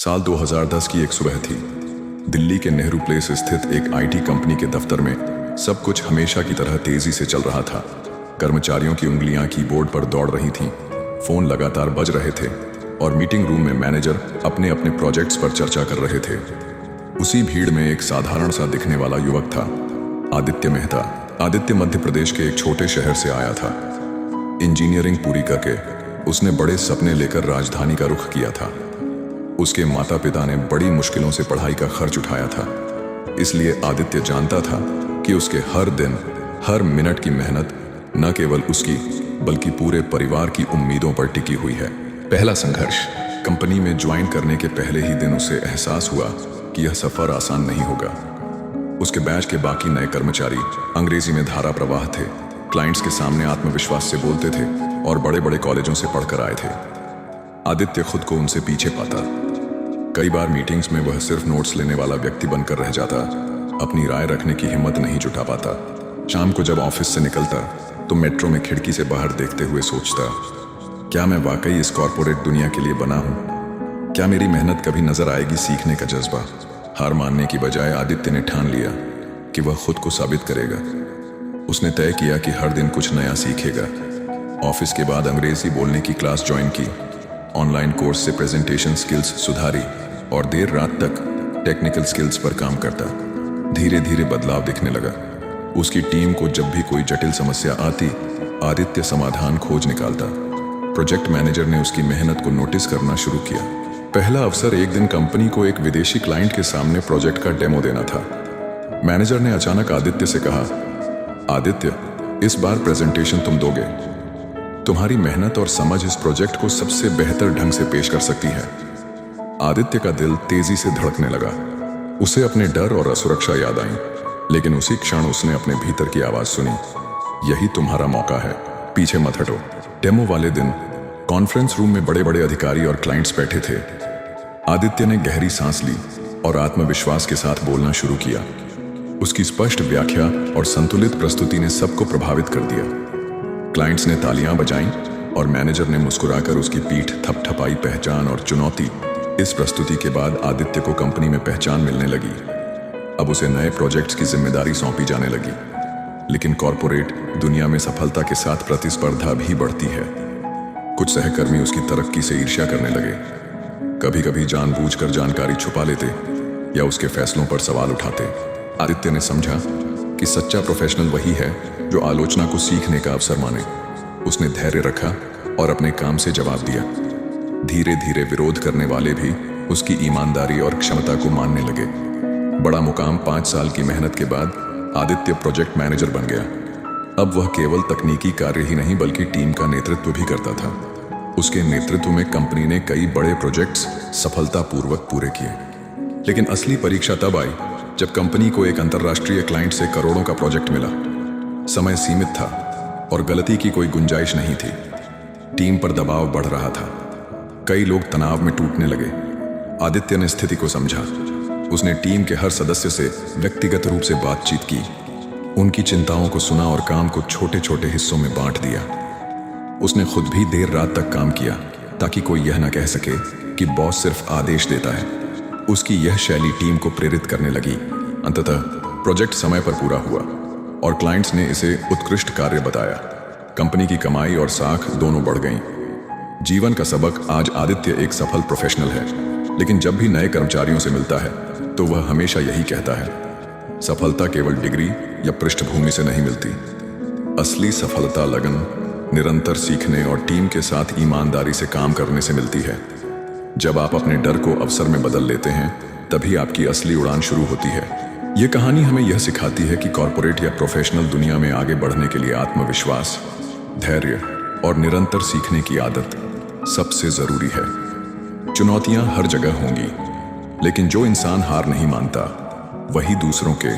साल 2010 की एक सुबह थी। दिल्ली के नेहरू प्लेस स्थित एक आईटी कंपनी के दफ्तर में सब कुछ हमेशा की तरह तेजी से चल रहा था। कर्मचारियों की उंगलियां कीबोर्ड पर दौड़ रही थीं, फोन लगातार बज रहे थे और मीटिंग रूम में मैनेजर अपने अपने प्रोजेक्ट्स पर चर्चा कर रहे थे। उसी भीड़ में एक साधारण सा दिखने वाला युवक था, आदित्य मेहता। आदित्य मध्य प्रदेश के एक छोटे शहर से आया था। इंजीनियरिंग पूरी करके उसने बड़े सपने लेकर राजधानी का रुख किया था। उसके माता पिता ने बड़ी मुश्किलों से पढ़ाई का खर्च उठाया था, इसलिए आदित्य जानता था कि उसके हर दिन हर मिनट की मेहनत न केवल उसकी बल्कि पूरे परिवार की उम्मीदों पर टिकी हुई है। पहला संघर्ष। कंपनी में ज्वाइन करने के पहले ही दिन उसे एहसास हुआ कि यह सफर आसान नहीं होगा। उसके बैच के बाकी नए कर्मचारी अंग्रेजी में धारा प्रवाह थे, क्लाइंट्स के सामने आत्मविश्वास से बोलते थे और बड़े बड़े कॉलेजों से पढ़कर आए थे। आदित्य खुद को उनसे पीछे पाता। कई बार मीटिंग्स में वह सिर्फ नोट्स लेने वाला व्यक्ति बनकर रह जाता, अपनी राय रखने की हिम्मत नहीं जुटा पाता। शाम को जब ऑफिस से निकलता तो मेट्रो में खिड़की से बाहर देखते हुए सोचता, क्या मैं वाकई इस कॉर्पोरेट दुनिया के लिए बना हूं? क्या मेरी मेहनत कभी नजर आएगी? सीखने का जज्बा। हार मानने की बजाय आदित्य ने ठान लिया कि वह खुद को साबित करेगा। उसने तय किया कि हर दिन कुछ नया सीखेगा। ऑफिस के बाद अंग्रेजी बोलने की क्लास ज्वाइन की, ऑनलाइन कोर्स से प्रेजेंटेशन स्किल्स सुधारी और देर रात तक टेक्निकल स्किल्स पर काम करता। धीरे धीरे बदलाव दिखने लगा। उसकी टीम को जब भी कोई जटिल समस्या आती, आदित्य समाधान खोज निकालता। प्रोजेक्ट मैनेजर ने उसकी मेहनत को नोटिस करना शुरू किया। पहला अवसर एक दिन कंपनी को एक विदेशी क्लाइंट के सामने प्रोजेक्ट का डेमो देना था। मैनेजर ने अचानक आदित्य से कहा, आदित्य, इस बार प्रेजेंटेशन तुम दोगे। तुम्हारी मेहनत और समझ इस प्रोजेक्ट को सबसे बेहतर ढंग से पेश कर सकती है। आदित्य का दिल तेजी से धड़कने लगा। उसे अपने डर और असुरक्षा याद आई, लेकिन उसी क्षण उसने अपने भीतर की आवाज सुनी, यही तुम्हारा मौका है, पीछे मत हटो। डेमो वाले दिन कॉन्फ्रेंस रूम में बड़े बड़े अधिकारी और क्लाइंट्स बैठे थे। आदित्य ने गहरी सांस ली और आत्मविश्वास के साथ बोलना शुरू किया। उसकी स्पष्ट व्याख्या और संतुलित प्रस्तुति ने सबको प्रभावित कर दिया। क्लाइंट्स ने तालियां बजाईं और मैनेजर ने मुस्कुराकर उसकी पीठ थपथपाई। पहचान और चुनौती। इस प्रस्तुति के बाद आदित्य को कंपनी में पहचान मिलने लगी। अब उसे नए प्रोजेक्ट्स की जिम्मेदारी सौंपी जाने लगी। लेकिन कॉर्पोरेट दुनिया में सफलता के साथ प्रतिस्पर्धा भी बढ़ती है। कुछ सहकर्मी उसकी तरक्की से ईर्ष्या करने लगे। कभी कभी जानबूझकर जानकारी छुपा लेते या उसके फैसलों पर सवाल उठाते। आदित्य ने समझा कि सच्चा प्रोफेशनल वही है जो आलोचना को सीखने का अवसर माने। उसने धैर्य रखा और अपने काम से जवाब दिया। धीरे धीरे विरोध करने वाले भी उसकी ईमानदारी और क्षमता को मानने लगे। बड़ा मुकाम। 5 साल की मेहनत के बाद आदित्य प्रोजेक्ट मैनेजर बन गया। अब वह केवल तकनीकी कार्य ही नहीं बल्कि टीम का नेतृत्व भी करता था। उसके नेतृत्व में कंपनी ने कई बड़े प्रोजेक्ट्स सफलतापूर्वक पूरे किए। लेकिन असली परीक्षा तब आई जब कंपनी को एक अंतर्राष्ट्रीय क्लाइंट से करोड़ों का प्रोजेक्ट मिला। समय सीमित था और गलती की कोई गुंजाइश नहीं थी। टीम पर दबाव बढ़ रहा था। कई लोग तनाव में टूटने लगे। आदित्य ने स्थिति को समझा। उसने टीम के हर सदस्य से व्यक्तिगत रूप से बातचीत की, उनकी चिंताओं को सुना और काम को छोटे छोटे हिस्सों में बांट दिया। उसने खुद भी देर रात तक काम किया ताकि कोई यह न कह सके कि बॉस सिर्फ आदेश देता है। उसकी यह शैली टीम को प्रेरित करने लगी। अंततः प्रोजेक्ट समय पर पूरा हुआ और क्लाइंट्स ने इसे उत्कृष्ट कार्य बताया। कंपनी की कमाई और साख दोनों बढ़ गईं। जीवन का सबक। आज आदित्य एक सफल प्रोफेशनल है, लेकिन जब भी नए कर्मचारियों से मिलता है तो वह हमेशा यही कहता है, सफलता केवल डिग्री या पृष्ठभूमि से नहीं मिलती। असली सफलता लगन, निरंतर सीखने और टीम के साथ ईमानदारी से काम करने से मिलती है। जब आप अपने डर को अवसर में बदल लेते हैं, तभी आपकी असली उड़ान शुरू होती है। यह कहानी हमें यह सिखाती है कि कॉर्पोरेट या प्रोफेशनल दुनिया में आगे बढ़ने के लिए आत्मविश्वास, धैर्य और निरंतर सीखने की आदत सबसे जरूरी है। चुनौतियां हर जगह होंगी, लेकिन जो इंसान हार नहीं मानता, वही दूसरों के